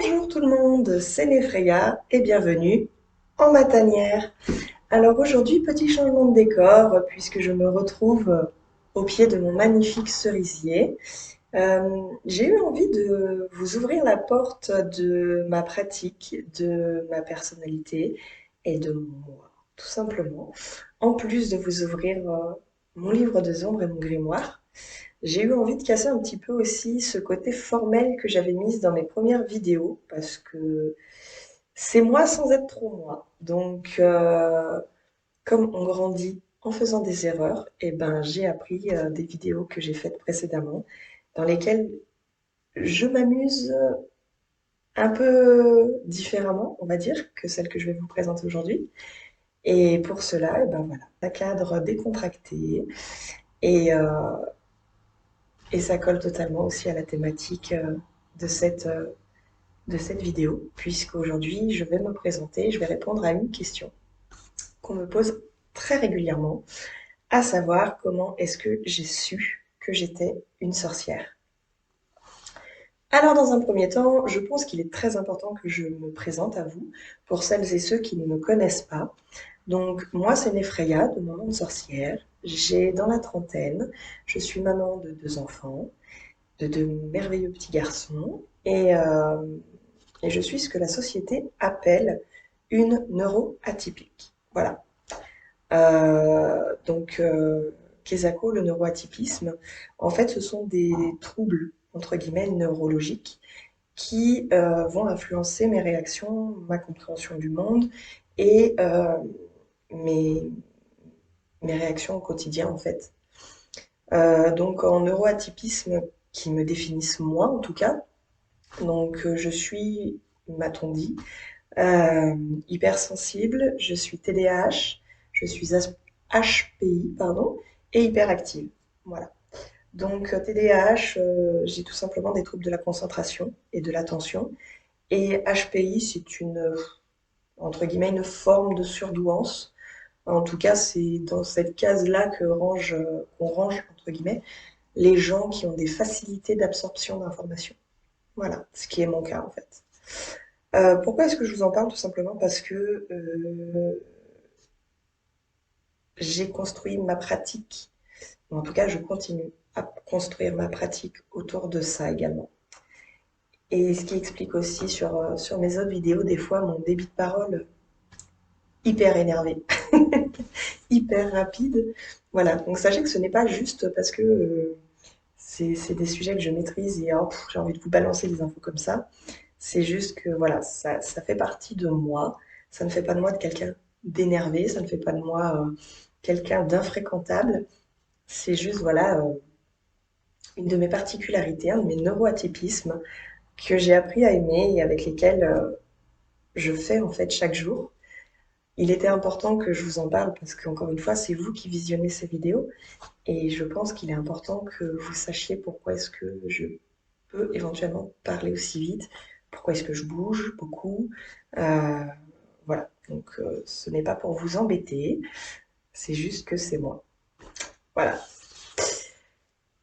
Bonjour tout le monde, c'est Nefreya et bienvenue en ma tanière. Alors aujourd'hui, petit changement de décor puisque je me retrouve au pied de mon magnifique cerisier. J'ai eu envie de vous ouvrir la porte de ma pratique, de ma personnalité et de moi, tout simplement. En plus de vous ouvrir mon livre des ombres et mon grimoire. J'ai eu envie de casser un petit peu aussi ce côté formel que j'avais mis dans mes premières vidéos, parce que c'est moi sans être trop moi. Donc, comme on grandit en faisant des erreurs, et ben, j'ai appris des vidéos que j'ai faites précédemment, dans lesquelles je m'amuse un peu différemment, on va dire, que celle que je vais vous présenter aujourd'hui. Et pour cela, et ben voilà, un cadre décontracté et, euh, et ça colle totalement aussi à la thématique de cette, euh, de cette vidéo, puisqu'aujourd'hui, je vais me présenter, je vais répondre à une question qu'on me pose très régulièrement, à savoir comment est-ce que j'ai su que j'étais une sorcière. Alors, dans un premier temps, je pense qu'il est très important que je me présente à vous, pour celles et ceux qui ne me connaissent pas. Donc, moi, c'est Nefreya, de mon nom de sorcière. J'ai dans la trentaine, je suis maman de deux enfants, de deux merveilleux petits garçons, et je suis ce que la société appelle une neuroatypique. Voilà. Donc, Kesako, le neuroatypisme, en fait, ce sont des troubles, entre guillemets, neurologiques qui vont influencer mes réactions, ma compréhension du monde et mes, mes réactions au quotidien, en fait. Donc, en neuroatypisme, qui me définissent moi, en tout cas, donc je suis, m'a-t-on dit, Euh, hypersensible, je suis TDAH, je suis HPI, pardon, et hyperactive. Voilà. Donc TDAH, j'ai tout simplement des troubles de la concentration et de l'attention. Et HPI, c'est entre guillemets, une forme de surdouance. En tout cas, c'est dans cette case-là qu'on range, entre guillemets, les gens qui ont des facilités d'absorption d'informations. Voilà, ce qui est mon cas en fait. Pourquoi est-ce que je vous en parle? Tout simplement parce que j'ai construit ma pratique, ou en tout cas je continue à construire ma pratique autour de ça également. Et ce qui explique aussi sur mes autres vidéos, des fois, mon débit de parole hyper énervé, hyper rapide. Voilà, donc sachez que ce n'est pas juste parce que c'est des sujets que je maîtrise et oh, j'ai envie de vous balancer des infos comme ça. C'est juste que voilà, ça fait partie de moi. Ça ne fait pas de moi de quelqu'un d'énervé, ça ne fait pas de moi quelqu'un d'infréquentable. C'est juste, voilà, une de mes particularités, un de mes neuroatypismes que j'ai appris à aimer et avec lesquels je fais en fait chaque jour. Il était important que je vous en parle parce qu'encore une fois, c'est vous qui visionnez ces vidéos et je pense qu'il est important que vous sachiez pourquoi est-ce que je peux éventuellement parler aussi vite, pourquoi est-ce que je bouge beaucoup. Euh, voilà, donc ce n'est pas pour vous embêter, c'est juste que c'est moi. Voilà.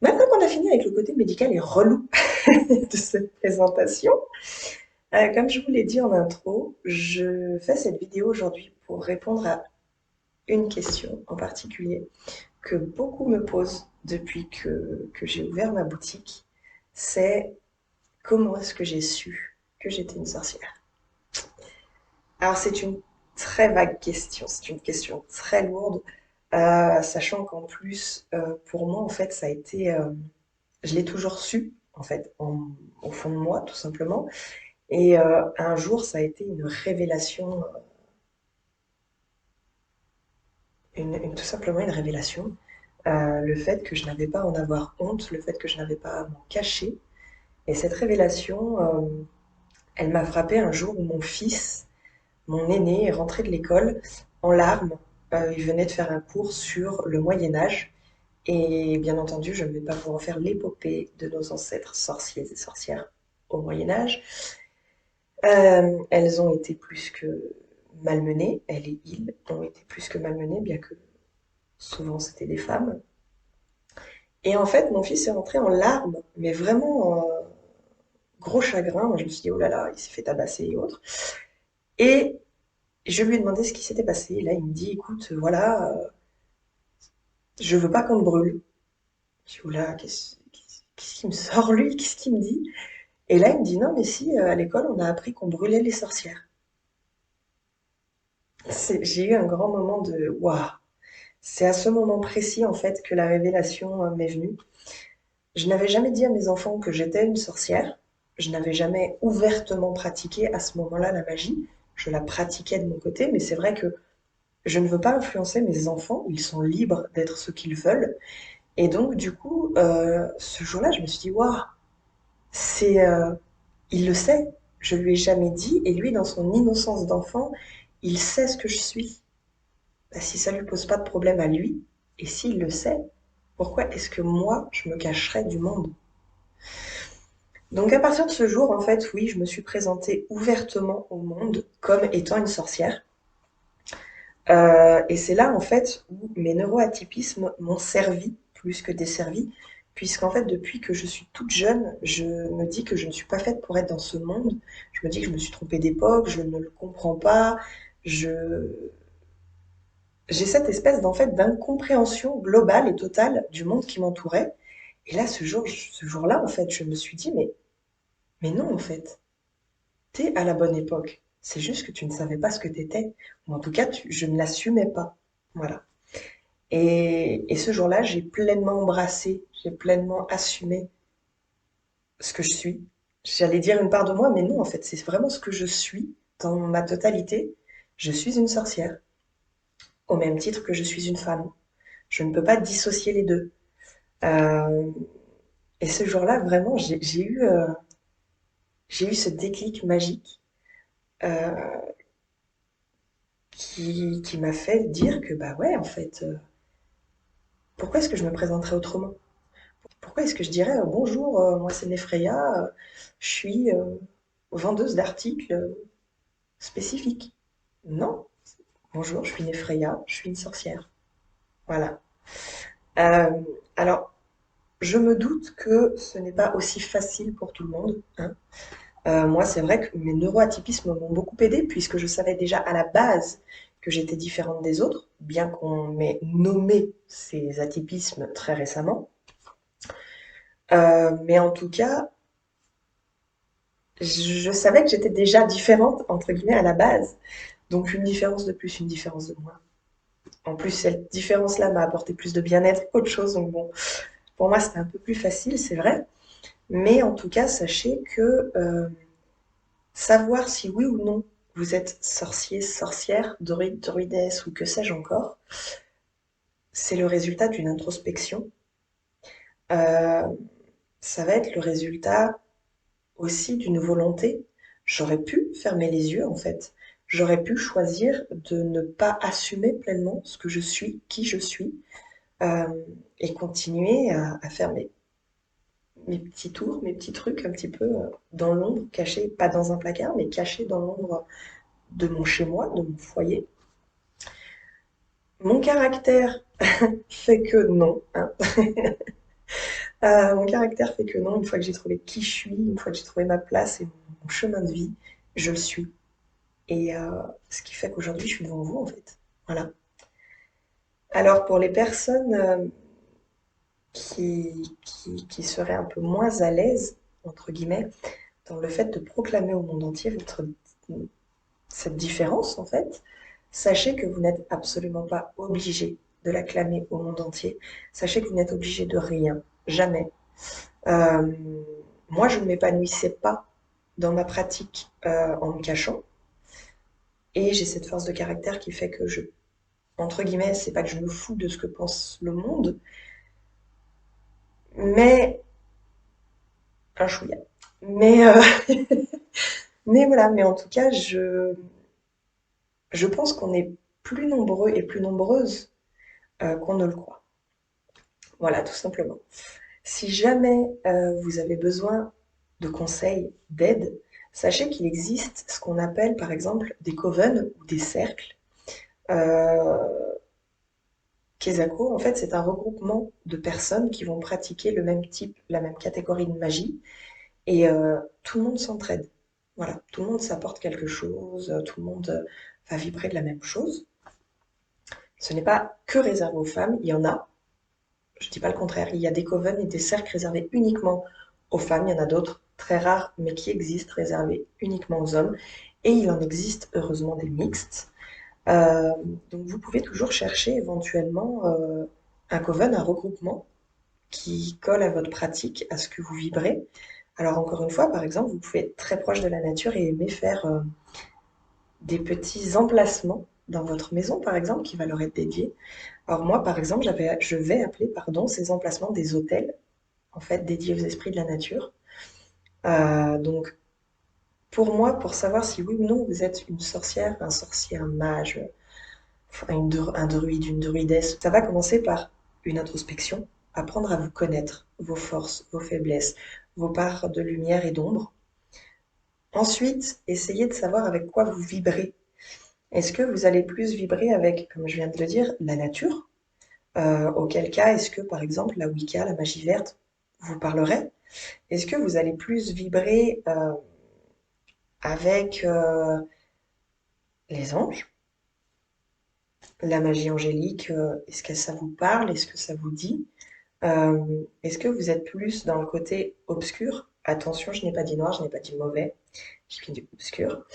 Maintenant qu'on a fini avec le côté médical et relou de cette présentation, comme je vous l'ai dit en intro, je fais cette vidéo aujourd'hui pour répondre à une question en particulier que beaucoup me posent depuis que j'ai ouvert ma boutique. C'est comment est-ce que j'ai su que j'étais une sorcière? Alors c'est une très vague question, c'est une question très lourde, sachant qu'en plus, pour moi, en fait, ça a été, je l'ai toujours su, en fait, au fond de moi, tout simplement. Et un jour, ça a été une révélation, tout simplement une révélation. Le fait que je n'avais pas à en avoir honte, le fait que je n'avais pas à m'en cacher. Et cette révélation, elle m'a frappée un jour où mon fils, mon aîné, est rentré de l'école en larmes. Il venait de faire un cours sur le Moyen Âge. Et bien entendu, je ne vais pas vous refaire l'épopée de nos ancêtres sorciers et sorcières au Moyen Âge. Elles ont été plus que malmenées, elles et ils ont été plus que malmenés, bien que souvent c'était des femmes. Et en fait, mon fils est rentré en larmes, mais vraiment gros chagrin. Moi, je me suis dit, oh là là, il s'est fait tabasser et autres. Et je lui ai demandé ce qui s'était passé. Et là, il me dit, écoute, voilà, je veux pas qu'on te brûle. Je dis, oula, qu'est-ce qui me sort lui? Qu'est-ce qu'il me dit? Et là, il me dit, non, mais si, à l'école, on a appris qu'on brûlait les sorcières. J'ai eu un grand moment de waouh. C'est à ce moment précis, en fait, que la révélation m'est venue. Je n'avais jamais dit à mes enfants que j'étais une sorcière. Je n'avais jamais ouvertement pratiqué à ce moment-là la magie. Je la pratiquais de mon côté, mais c'est vrai que je ne veux pas influencer mes enfants. Ils sont libres d'être ce qu'ils veulent. Et donc, du coup, ce jour-là, je me suis dit, waouh, c'est, il le sait. Je lui ai jamais dit. Et lui, dans son innocence d'enfant, il sait ce que je suis. Bah, si ça lui pose pas de problème à lui, et s'il le sait, pourquoi est-ce que moi, je me cacherais du monde? Donc à partir de ce jour, en fait, oui, je me suis présentée ouvertement au monde comme étant une sorcière. Et c'est là, en fait, où mes neuroatypismes m'ont servi plus que desservi, puisqu'en fait, depuis que je suis toute jeune, je me dis que je ne suis pas faite pour être dans ce monde. Je me dis que je me suis trompée d'époque, je ne le comprends pas, je... j'ai cette espèce d'en fait d'incompréhension globale et totale du monde qui m'entourait. Et là, ce jour-là, en fait, je me suis dit, mais non, en fait. T'es à la bonne époque. C'est juste que tu ne savais pas ce que t'étais. Ou en tout cas, je ne l'assumais pas. Voilà. Et ce jour-là, j'ai pleinement embrassé, j'ai pleinement assumé ce que je suis. J'allais dire une part de moi, mais non, en fait, c'est vraiment ce que je suis dans ma totalité. Je suis une sorcière, au même titre que je suis une femme. Je ne peux pas dissocier les deux. Euh, et ce jour-là, vraiment, j'ai eu ce déclic magique euh, qui m'a fait dire que, bah ouais, en fait, pourquoi est-ce que je me présenterais autrement? Pourquoi est-ce que je dirais bonjour, moi c'est Nefreya, je suis vendeuse d'articles spécifiques? Non, bonjour, je suis Nefreya, je suis une sorcière. Voilà. Euh, alors, je me doute que ce n'est pas aussi facile pour tout le monde, hein. Moi, c'est vrai que mes neuroatypismes m'ont beaucoup aidé puisque je savais déjà à la base que j'étais différente des autres, bien qu'on m'ait nommé ces atypismes très récemment. Mais en tout cas, je savais que j'étais déjà différente, entre guillemets, à la base. Donc une différence de plus, une différence de moins. En plus, cette différence-là m'a apporté plus de bien-être qu'autre chose. Donc bon, pour moi, c'était un peu plus facile, c'est vrai. Mais en tout cas, sachez que savoir si oui ou non vous êtes sorcier, sorcière, druide, druidesse ou que sais-je encore, c'est le résultat d'une introspection. Euh, Ça va être le résultat aussi d'une volonté. J'aurais pu fermer les yeux en fait. J'aurais pu choisir de ne pas assumer pleinement ce que je suis, qui je suis, euh, et continuer à faire mes petits tours, mes petits trucs un petit peu dans l'ombre, cachés, pas dans un placard, mais cachés dans l'ombre de mon chez-moi, de mon foyer. Mon caractère fait que non, hein. Mon caractère fait que non, une fois que j'ai trouvé qui je suis, une fois que j'ai trouvé ma place et mon chemin de vie, je le suis. Et ce qui fait qu'aujourd'hui, je suis devant vous, en fait. Voilà. Alors, pour les personnes qui seraient un peu moins à l'aise, entre guillemets, dans le fait de proclamer au monde entier cette différence, en fait, sachez que vous n'êtes absolument pas obligé de la clamer au monde entier. Sachez que vous n'êtes obligé de rien, jamais. Euh, Moi, je ne m'épanouissais pas dans ma pratique en me cachant. Et j'ai cette force de caractère qui fait que entre guillemets, c'est pas que je me fous de ce que pense le monde, mais un chouïa. Mais, mais voilà, mais en tout cas, je pense qu'on est plus nombreux et plus nombreuses qu'on ne le croit. Voilà, tout simplement. Si jamais vous avez besoin de conseils, d'aide, sachez qu'il existe ce qu'on appelle par exemple des coven ou des cercles. Euh, Kesako, en fait, c'est un regroupement de personnes qui vont pratiquer le même type, la même catégorie de magie Et tout le monde s'entraide. Voilà, tout le monde s'apporte quelque chose, tout le monde va vibrer de la même chose. Ce n'est pas que réservé aux femmes, il y en a, je ne dis pas le contraire, il y a des covens et des cercles réservés uniquement aux femmes, il y en a d'autres très rares, mais qui existent, réservés uniquement aux hommes, et il en existe heureusement des mixtes. Euh, donc vous pouvez toujours chercher éventuellement un coven, un regroupement qui colle à votre pratique, à ce que vous vibrez. Alors encore une fois, par exemple, vous pouvez être très proche de la nature et aimer faire des petits emplacements dans votre maison, par exemple, qui va leur être dédié. Alors moi, par exemple, je vais appeler, pardon, ces emplacements des hôtels, en fait, dédiés aux esprits de la nature. Donc, pour moi, pour savoir si oui ou non vous êtes une sorcière, un sorcier, un mage, enfin, un druide, une druidesse, ça va commencer par une introspection, apprendre à vous connaître, vos forces, vos faiblesses, vos parts de lumière et d'ombre. Ensuite, essayez de savoir avec quoi vous vibrez. Est-ce que vous allez plus vibrer avec, comme je viens de le dire, la nature? Auquel cas, est-ce que, par exemple, la Wicca, la magie verte, vous parlerait? Est-ce que vous allez plus vibrer avec les anges, la magie angélique? Est-ce que ça vous parle? Est-ce que ça vous dit? Est-ce que vous êtes plus dans le côté obscur? Attention, je n'ai pas dit noir, je n'ai pas dit mauvais, j'ai dit obscur.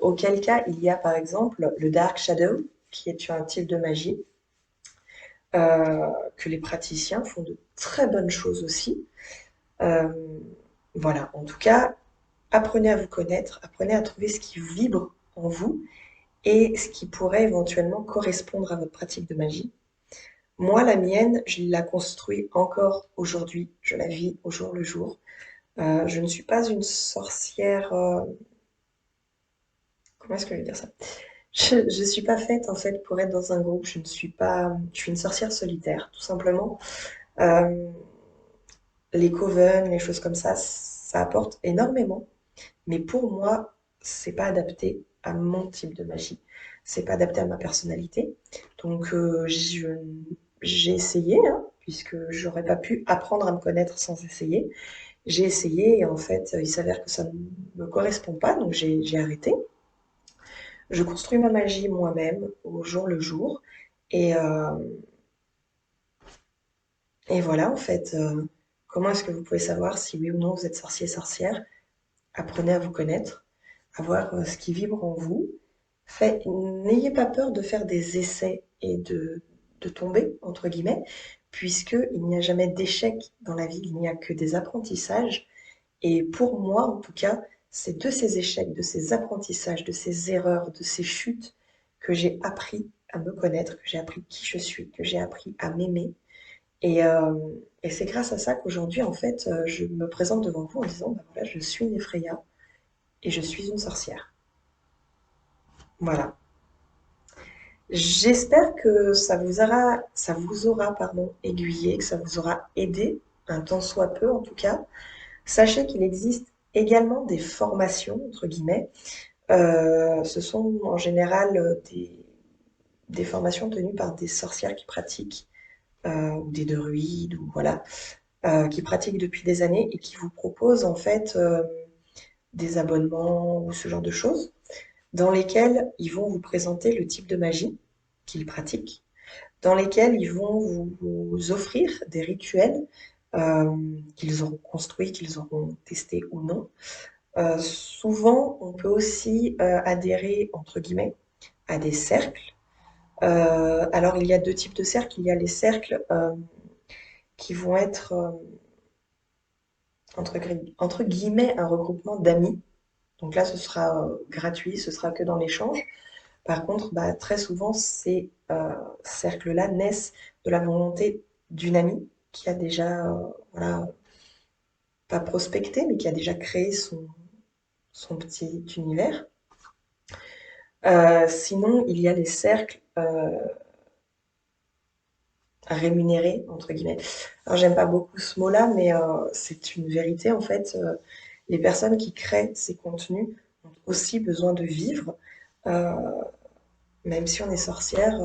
Auquel cas, il y a par exemple le Dark Shadow, qui est un type de magie que les praticiens font de très bonnes choses aussi. Euh, voilà, en tout cas, apprenez à vous connaître, apprenez à trouver ce qui vibre en vous et ce qui pourrait éventuellement correspondre à votre pratique de magie. Moi, la mienne, je la construis encore aujourd'hui, je la vis au jour le jour. Je ne suis pas une sorcière. Comment est-ce que je vais dire ça? Je ne suis pas faite en fait pour être dans un groupe. Je ne suis pas. Je suis une sorcière solitaire, tout simplement. Euh, les covens, les choses comme ça apporte énormément. Mais pour moi, c'est pas adapté à mon type de magie. C'est pas adapté à ma personnalité. Donc j'ai essayé, hein, puisque j'aurais pas pu apprendre à me connaître sans essayer. J'ai essayé et en fait, il s'avère que ça ne me correspond pas, donc j'ai arrêté. Je construis ma magie moi-même au jour le jour. Et, euh, et voilà, en fait, comment est-ce que vous pouvez savoir si oui ou non vous êtes sorcier, sorcière? Apprenez à vous connaître, à voir ce qui vibre en vous. N'ayez pas peur de faire des essais et de tomber, entre guillemets, puisqu'il n'y a jamais d'échec dans la vie, il n'y a que des apprentissages. Et pour moi, en tout cas, c'est de ces échecs, de ces apprentissages, de ces erreurs, de ces chutes que j'ai appris à me connaître, que j'ai appris qui je suis, que j'ai appris à m'aimer. Et, euh, et c'est grâce à ça qu'aujourd'hui, en fait, je me présente devant vous en disant, bah voilà, je suis une Freya et je suis une sorcière. Voilà. J'espère que ça vous aura, pardon, aiguillé, que ça vous aura aidé, un tant soit peu en tout cas. Sachez qu'il existe également des formations, entre guillemets. Ce sont en général des formations tenues par des sorcières qui pratiquent, ou des druides, ou voilà, qui pratiquent depuis des années et qui vous proposent en fait des abonnements ou ce genre de choses, dans lesquels ils vont vous présenter le type de magie qu'ils pratiquent, dans lesquels ils vont vous offrir des rituels qu'ils auront construits, qu'ils auront testés ou non. Souvent, on peut aussi adhérer, entre guillemets, à des cercles. Alors, il y a deux types de cercles. Il y a les cercles qui vont être, entre guillemets, un regroupement d'amis. Donc là, ce sera gratuit, ce sera que dans l'échange. Par contre, bah, très souvent, ces cercles-là naissent de la volonté d'une amie qui a déjà, voilà, pas prospecté, mais qui a déjà créé son petit univers. Sinon, il y a les cercles rémunérés, entre guillemets. Alors, j'aime pas beaucoup ce mot-là, mais c'est une vérité, en fait. Les personnes qui créent ces contenus ont aussi besoin de vivre. Euh, Même si on est sorcière,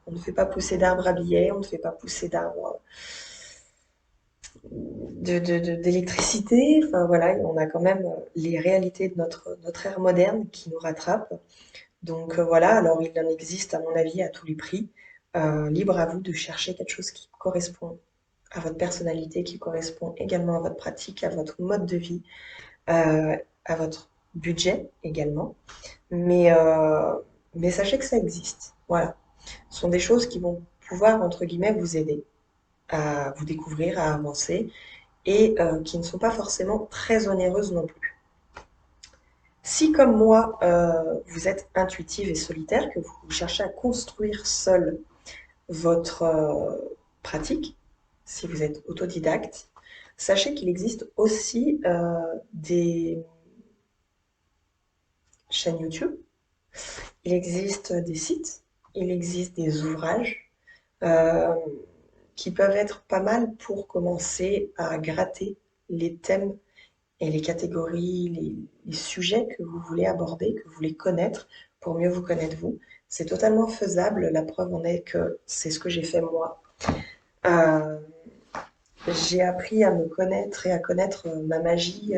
on ne fait pas pousser d'arbres à billets, on ne fait pas pousser d'arbres d'électricité. Enfin voilà, on a quand même les réalités de notre ère moderne qui nous rattrapent. Donc voilà, alors il en existe à mon avis à tous les prix. Libre à vous de chercher quelque chose qui correspond à votre personnalité, qui correspond également à votre pratique, à votre mode de vie, à votre budget également. Mais, euh, mais sachez que ça existe. Voilà. Ce sont des choses qui vont pouvoir, entre guillemets, vous aider à vous découvrir, à avancer et qui ne sont pas forcément très onéreuses non plus. Si, comme moi, vous êtes intuitive et solitaire, que vous cherchez à construire seul votre pratique, si vous êtes autodidacte, sachez qu'il existe aussi des chaînes YouTube, il existe des sites, il existe des ouvrages euh, qui peuvent être pas mal pour commencer à gratter les thèmes et les catégories, les sujets que vous voulez aborder, que vous voulez connaître pour mieux vous connaître vous. C'est totalement faisable. La preuve en est que c'est ce que j'ai fait moi. Euh, j'ai appris à me connaître et à connaître ma magie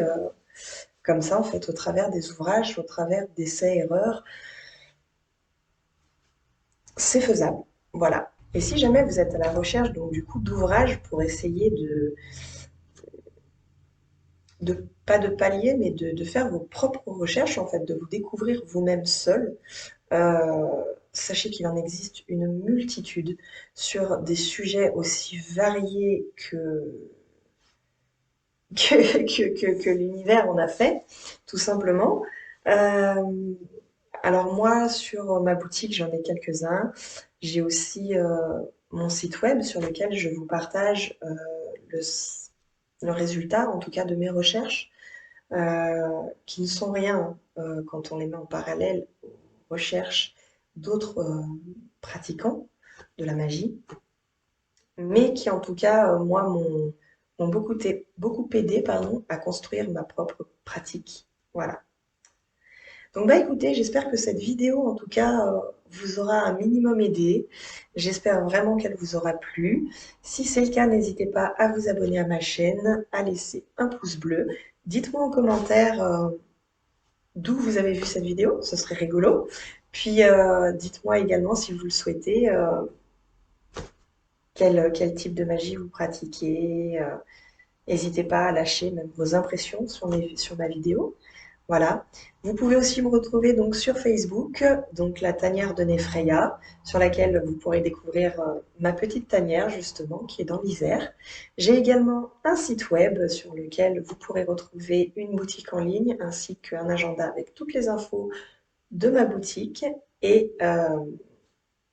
comme ça, en fait, au travers des ouvrages, au travers d'essais-erreurs. C'est faisable. Voilà. Et si jamais vous êtes à la recherche donc du coup d'ouvrages pour essayer pas de pallier, mais de faire vos propres recherches, en fait, de vous découvrir vous-même seul, euh, sachez qu'il en existe une multitude sur des sujets aussi variés que l'univers en a fait, tout simplement. Euh, alors moi, sur ma boutique, j'en ai quelques-uns. J'ai aussi mon site web sur lequel je vous partage le, le résultat, en tout cas de mes recherches, qui ne sont rien quand on les met en parallèle aux recherches d'autres pratiquants de la magie, mais qui en tout cas, moi, m'ont beaucoup aidé pardon, à construire ma propre pratique. Voilà. Donc bah écoutez, j'espère que cette vidéo en tout cas vous aura un minimum aidé. J'espère vraiment qu'elle vous aura plu. Si c'est le cas, n'hésitez pas à vous abonner à ma chaîne, à laisser un pouce bleu. Dites-moi en commentaire d'où vous avez vu cette vidéo, ce serait rigolo. Puis dites-moi également si vous le souhaitez, quel type de magie vous pratiquez. N'hésitez pas à lâcher même vos impressions sur ma vidéo. Voilà. Vous pouvez aussi me retrouver donc sur Facebook, donc la tanière de Nefreya, sur laquelle vous pourrez découvrir ma petite tanière justement qui est dans l'Isère. J'ai également un site web sur lequel vous pourrez retrouver une boutique en ligne ainsi qu'un agenda avec toutes les infos de ma boutique et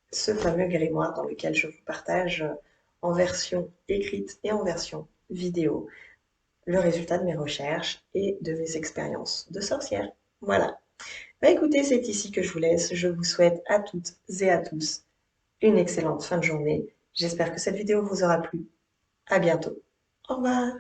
ce fameux grimoire dans lequel je vous partage en version écrite et en version vidéo le résultat de mes recherches et de mes expériences de sorcière. Voilà. Bah écoutez, c'est ici que je vous laisse. Je vous souhaite à toutes et à tous une excellente fin de journée. J'espère que cette vidéo vous aura plu. À bientôt. Au revoir.